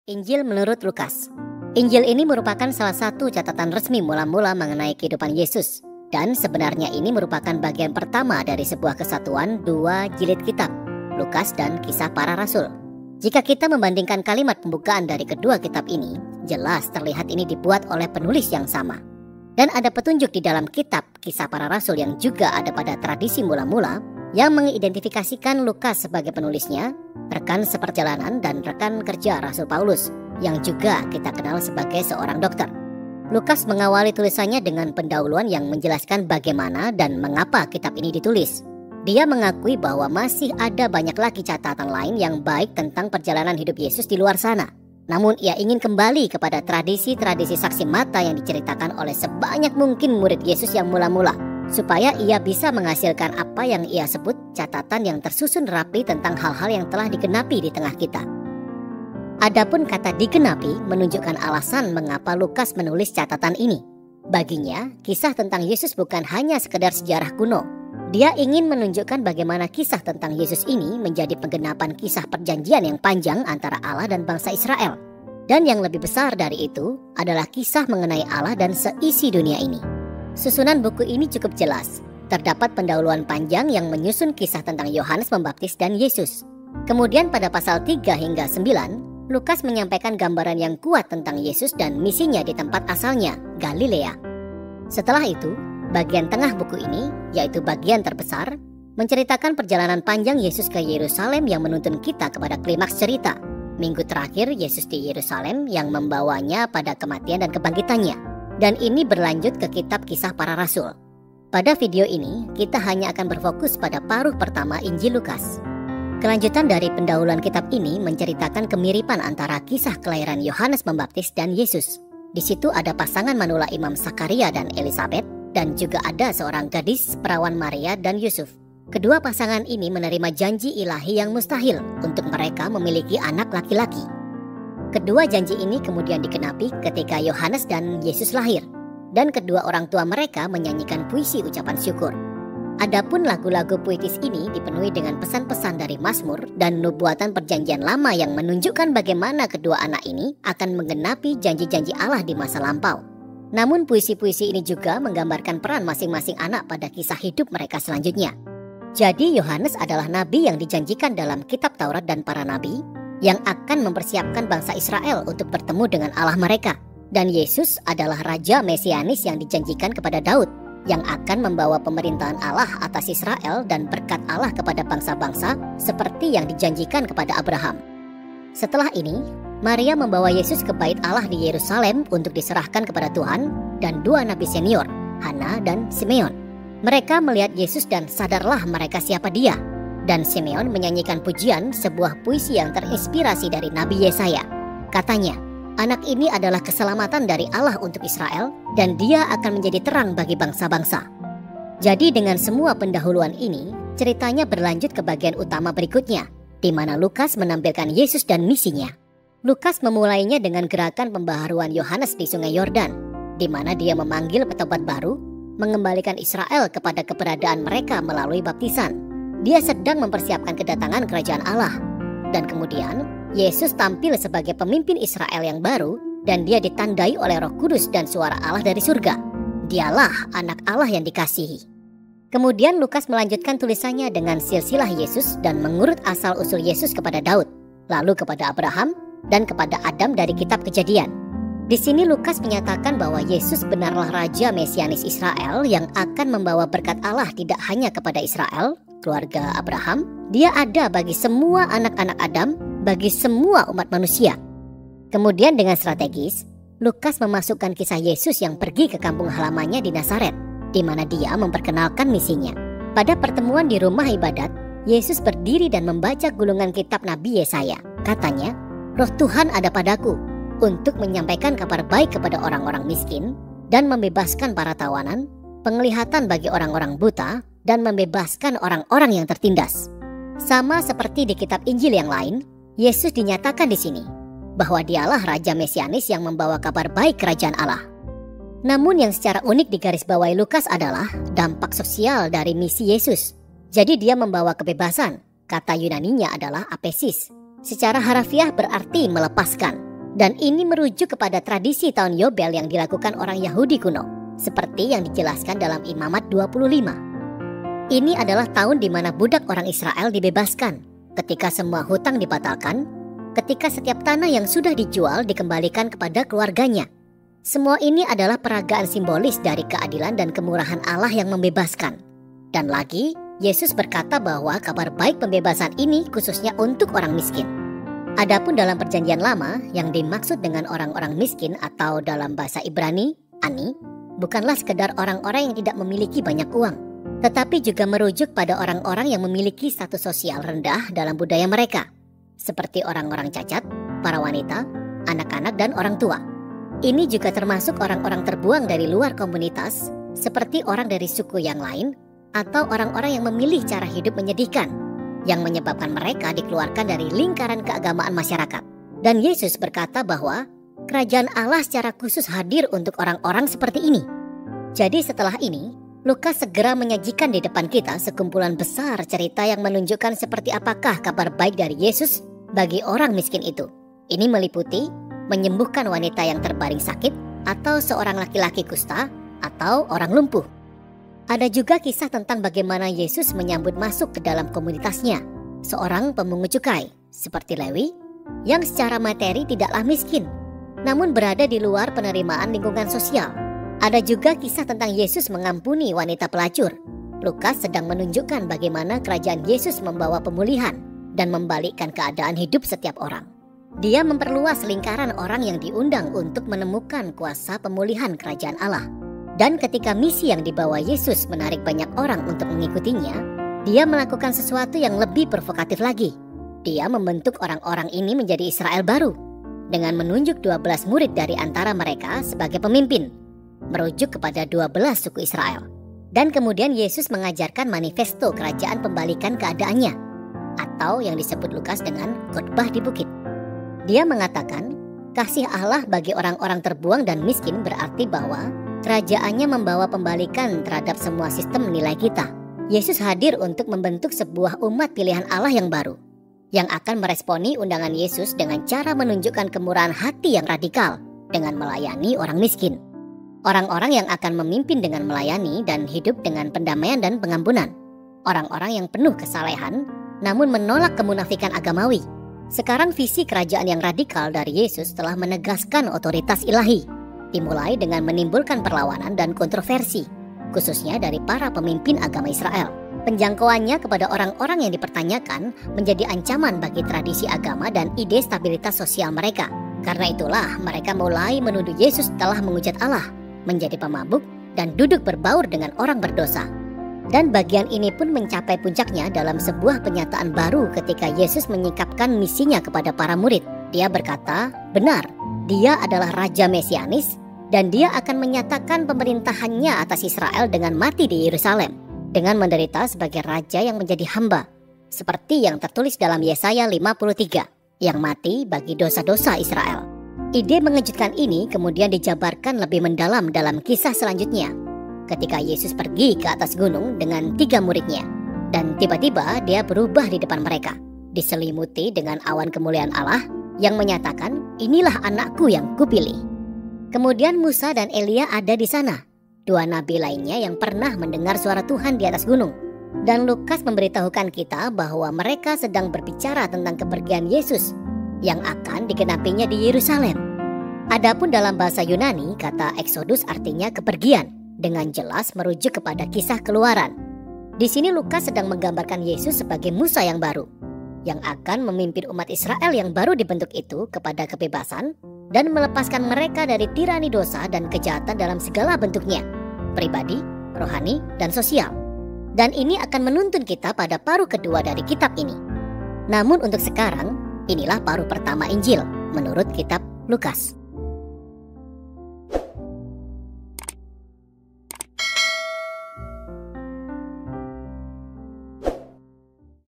Injil menurut Lukas. Injil ini merupakan salah satu catatan resmi mula-mula mengenai kehidupan Yesus. Dan sebenarnya ini merupakan bagian pertama dari sebuah kesatuan dua jilid kitab, Lukas dan Kisah Para Rasul. Jika kita membandingkan kalimat pembukaan dari kedua kitab ini, jelas terlihat ini dibuat oleh penulis yang sama. Dan ada petunjuk di dalam kitab Kisah Para Rasul yang juga ada pada tradisi mula-mula yang mengidentifikasikan Lukas sebagai penulisnya, rekan seperjalanan dan rekan kerja Rasul Paulus, yang juga kita kenal sebagai seorang dokter. Lukas mengawali tulisannya dengan pendahuluan yang menjelaskan bagaimana dan mengapa kitab ini ditulis. Dia mengakui bahwa masih ada banyak lagi catatan lain yang baik tentang perjalanan hidup Yesus di luar sana. Namun ia ingin kembali kepada tradisi-tradisi saksi mata yang diceritakan oleh sebanyak mungkin murid Yesus yang mula-mula, supaya ia bisa menghasilkan apa yang ia sebut catatan yang tersusun rapi tentang hal-hal yang telah digenapi di tengah kita. Adapun kata digenapi menunjukkan alasan mengapa Lukas menulis catatan ini. Baginya, kisah tentang Yesus bukan hanya sekedar sejarah kuno. Dia ingin menunjukkan bagaimana kisah tentang Yesus ini menjadi penggenapan kisah perjanjian yang panjang antara Allah dan bangsa Israel. Dan yang lebih besar dari itu adalah kisah mengenai Allah dan seisi dunia ini. Susunan buku ini cukup jelas. Terdapat pendahuluan panjang yang menyusun kisah tentang Yohanes Pembaptis dan Yesus. Kemudian pada pasal 3 hingga 9, Lukas menyampaikan gambaran yang kuat tentang Yesus dan misinya di tempat asalnya, Galilea. Setelah itu, bagian tengah buku ini, yaitu bagian terbesar, menceritakan perjalanan panjang Yesus ke Yerusalem yang menuntun kita kepada klimaks cerita. Minggu terakhir Yesus di Yerusalem yang membawanya pada kematian dan kebangkitannya. Dan ini berlanjut ke kitab Kisah Para Rasul. Pada video ini, kita hanya akan berfokus pada paruh pertama Injil Lukas. Kelanjutan dari pendahuluan kitab ini menceritakan kemiripan antara kisah kelahiran Yohanes Pembaptis dan Yesus. Di situ ada pasangan manula Imam Sakaria dan Elisabet, dan juga ada seorang gadis perawan Maria dan Yusuf. Kedua pasangan ini menerima janji ilahi yang mustahil untuk mereka memiliki anak laki-laki. Kedua janji ini kemudian dikenapi ketika Yohanes dan Yesus lahir, dan kedua orang tua mereka menyanyikan puisi ucapan syukur. Adapun lagu-lagu puitis ini dipenuhi dengan pesan-pesan dari Mazmur dan nubuatan perjanjian lama yang menunjukkan bagaimana kedua anak ini akan menggenapi janji-janji Allah di masa lampau. Namun puisi-puisi ini juga menggambarkan peran masing-masing anak pada kisah hidup mereka selanjutnya. Jadi Yohanes adalah nabi yang dijanjikan dalam kitab Taurat dan para nabi, yang akan mempersiapkan bangsa Israel untuk bertemu dengan Allah mereka. Dan Yesus adalah Raja Mesianis yang dijanjikan kepada Daud, yang akan membawa pemerintahan Allah atas Israel dan berkat Allah kepada bangsa-bangsa seperti yang dijanjikan kepada Abraham. Setelah ini, Maria membawa Yesus ke bait Allah di Yerusalem untuk diserahkan kepada Tuhan dan dua nabi senior, Hana dan Simeon. Mereka melihat Yesus dan sadarlah mereka siapa dia. Dan Simeon menyanyikan pujian sebuah puisi yang terinspirasi dari Nabi Yesaya. Katanya, anak ini adalah keselamatan dari Allah untuk Israel dan dia akan menjadi terang bagi bangsa-bangsa. Jadi dengan semua pendahuluan ini, ceritanya berlanjut ke bagian utama berikutnya, di mana Lukas menampilkan Yesus dan misinya. Lukas memulainya dengan gerakan pembaharuan Yohanes di Sungai Yordan, di mana dia memanggil petobat baru, mengembalikan Israel kepada keberadaan mereka melalui baptisan. Dia sedang mempersiapkan kedatangan kerajaan Allah. Dan kemudian, Yesus tampil sebagai pemimpin Israel yang baru dan dia ditandai oleh Roh Kudus dan suara Allah dari surga. Dialah anak Allah yang dikasihi. Kemudian Lukas melanjutkan tulisannya dengan silsilah Yesus dan mengurut asal-usul Yesus kepada Daud, lalu kepada Abraham dan kepada Adam dari kitab Kejadian. Di sini Lukas menyatakan bahwa Yesus benarlah Raja Mesianis Israel yang akan membawa berkat Allah tidak hanya kepada Israel, keluarga Abraham, dia ada bagi semua anak-anak Adam, bagi semua umat manusia. Kemudian dengan strategis, Lukas memasukkan kisah Yesus yang pergi ke kampung halamannya di Nazaret, di mana dia memperkenalkan misinya. Pada pertemuan di rumah ibadat, Yesus berdiri dan membaca gulungan kitab Nabi Yesaya. Katanya, Roh Tuhan ada padaku, untuk menyampaikan kabar baik kepada orang-orang miskin, dan membebaskan para tawanan, penglihatan bagi orang-orang buta, dan membebaskan orang-orang yang tertindas. Sama seperti di kitab Injil yang lain, Yesus dinyatakan di sini bahwa dialah Raja Mesianis yang membawa kabar baik kerajaan Allah. Namun yang secara unik digarisbawahi Lukas adalah dampak sosial dari misi Yesus. Jadi dia membawa kebebasan. Kata Yunaninya adalah apesis. Secara harafiah berarti melepaskan. Dan ini merujuk kepada tradisi tahun Yobel yang dilakukan orang Yahudi kuno, seperti yang dijelaskan dalam Imamat 25. Ini adalah tahun di mana budak orang Israel dibebaskan, ketika semua hutang dibatalkan, ketika setiap tanah yang sudah dijual dikembalikan kepada keluarganya. Semua ini adalah peragaan simbolis dari keadilan dan kemurahan Allah yang membebaskan. Dan lagi, Yesus berkata bahwa kabar baik pembebasan ini khususnya untuk orang miskin. Adapun dalam Perjanjian Lama, yang dimaksud dengan orang-orang miskin atau dalam bahasa Ibrani, ani, bukanlah sekedar orang-orang yang tidak memiliki banyak uang, tetapi juga merujuk pada orang-orang yang memiliki status sosial rendah dalam budaya mereka, seperti orang-orang cacat, para wanita, anak-anak, dan orang tua. Ini juga termasuk orang-orang terbuang dari luar komunitas, seperti orang dari suku yang lain, atau orang-orang yang memilih cara hidup menyedihkan, yang menyebabkan mereka dikeluarkan dari lingkaran keagamaan masyarakat. Dan Yesus berkata bahwa kerajaan Allah secara khusus hadir untuk orang-orang seperti ini. Jadi setelah ini, Lukas segera menyajikan di depan kita sekumpulan besar cerita yang menunjukkan seperti apakah kabar baik dari Yesus bagi orang miskin itu. Ini meliputi menyembuhkan wanita yang terbaring sakit, atau seorang laki-laki kusta, atau orang lumpuh. Ada juga kisah tentang bagaimana Yesus menyambut masuk ke dalam komunitasnya seorang pemungut cukai, seperti Lewi, yang secara materi tidaklah miskin, namun berada di luar penerimaan lingkungan sosial. Ada juga kisah tentang Yesus mengampuni wanita pelacur. Lukas sedang menunjukkan bagaimana kerajaan Yesus membawa pemulihan dan membalikkan keadaan hidup setiap orang. Dia memperluas lingkaran orang yang diundang untuk menemukan kuasa pemulihan kerajaan Allah. Dan ketika misi yang dibawa Yesus menarik banyak orang untuk mengikutinya, dia melakukan sesuatu yang lebih provokatif lagi. Dia membentuk orang-orang ini menjadi Israel baru, dengan menunjuk 12 murid dari antara mereka sebagai pemimpin, merujuk kepada 12 suku Israel. Dan kemudian Yesus mengajarkan manifesto kerajaan pembalikan keadaannya, atau yang disebut Lukas dengan khotbah di bukit. Dia mengatakan, kasih Allah bagi orang-orang terbuang dan miskin berarti bahwa kerajaannya membawa pembalikan terhadap semua sistem nilai kita. Yesus hadir untuk membentuk sebuah umat pilihan Allah yang baru, yang akan meresponi undangan Yesus dengan cara menunjukkan kemurahan hati yang radikal dengan melayani orang miskin. Orang-orang yang akan memimpin dengan melayani dan hidup dengan pendamaian dan pengampunan. Orang-orang yang penuh kesalehan, namun menolak kemunafikan agamawi. Sekarang visi kerajaan yang radikal dari Yesus telah menegaskan otoritas ilahi, dimulai dengan menimbulkan perlawanan dan kontroversi, khususnya dari para pemimpin agama Israel. Penjangkauannya kepada orang-orang yang dipertanyakan menjadi ancaman bagi tradisi agama dan ide stabilitas sosial mereka. Karena itulah mereka mulai menuduh Yesus telah menghujat Allah, menjadi pemabuk, dan duduk berbaur dengan orang berdosa. Dan bagian ini pun mencapai puncaknya dalam sebuah penyataan baru ketika Yesus menyingkapkan misinya kepada para murid. Dia berkata, benar, dia adalah Raja Mesianis, dan dia akan menyatakan pemerintahannya atas Israel dengan mati di Yerusalem, dengan menderita sebagai raja yang menjadi hamba, seperti yang tertulis dalam Yesaya 53, yang mati bagi dosa-dosa Israel. Ide mengejutkan ini kemudian dijabarkan lebih mendalam dalam kisah selanjutnya, ketika Yesus pergi ke atas gunung dengan 3 muridnya, dan tiba-tiba dia berubah di depan mereka, diselimuti dengan awan kemuliaan Allah yang menyatakan, inilah anakku yang kupilih. Kemudian Musa dan Elia ada di sana, 2 nabi lainnya yang pernah mendengar suara Tuhan di atas gunung. Dan Lukas memberitahukan kita bahwa mereka sedang berbicara tentang kepergian Yesus yang akan digenapinya di Yerusalem. Adapun dalam bahasa Yunani, kata Exodus artinya kepergian, dengan jelas merujuk kepada kisah Keluaran. Di sini Lukas sedang menggambarkan Yesus sebagai Musa yang baru, yang akan memimpin umat Israel yang baru dibentuk itu kepada kebebasan dan melepaskan mereka dari tirani dosa dan kejahatan dalam segala bentuknya, pribadi, rohani, dan sosial. Dan ini akan menuntun kita pada paruh kedua dari kitab ini. Namun untuk sekarang, inilah paruh pertama Injil menurut kitab Lukas.